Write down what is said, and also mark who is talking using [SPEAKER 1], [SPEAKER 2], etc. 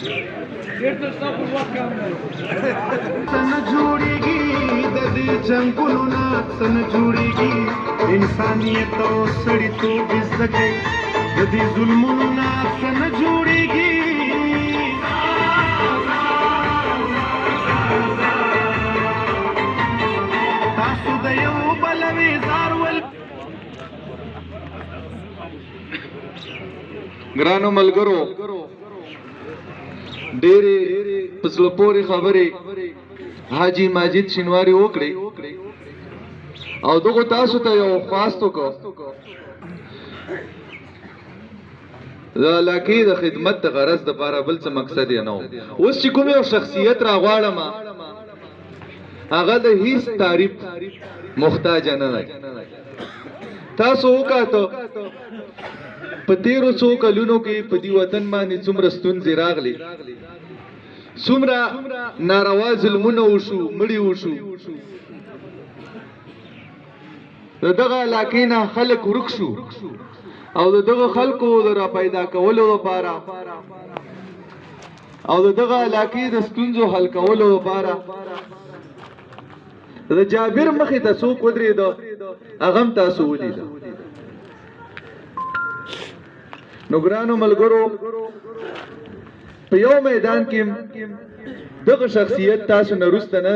[SPEAKER 1] सन जोड़ेगी ददी जंगलों ना सन जोड़ेगी इंसानियत और सड़ी तो बिजके ददी जुल्मों ना सन जोड़ेगी तासु दयो बलवे जारवल
[SPEAKER 2] ګرانو ملګرو ډېرې پسله پورې خبرې حاجی ماجد شینواری وکړي او دغه تاسو ته یو خواست وکړو د علاقې د خدمت د غرض دپاره بل څه مقصد یې نه و اوس چې کوم یو شخصیت راغواړم هغه د هیڅ تعریف محتاج نه دی تاسو وکاتو په تیرو څو کلونو کې په دې وطن باندې څومره ستونزې راغلي څومره ناروا ظلمونه وشو مړي وشو دغه علاقې نه خلک ورک شو او دغه خلکو د را پیدا کولو لپاره او دغه علاقې د ستونزو حل کولو لپاره د جابر مخې ته څوک ودرېده هغه هم تاسو ولیده نو ګرانو ملګرو په یو میدان کې دغه شخصیت تاسو نه وروسته نه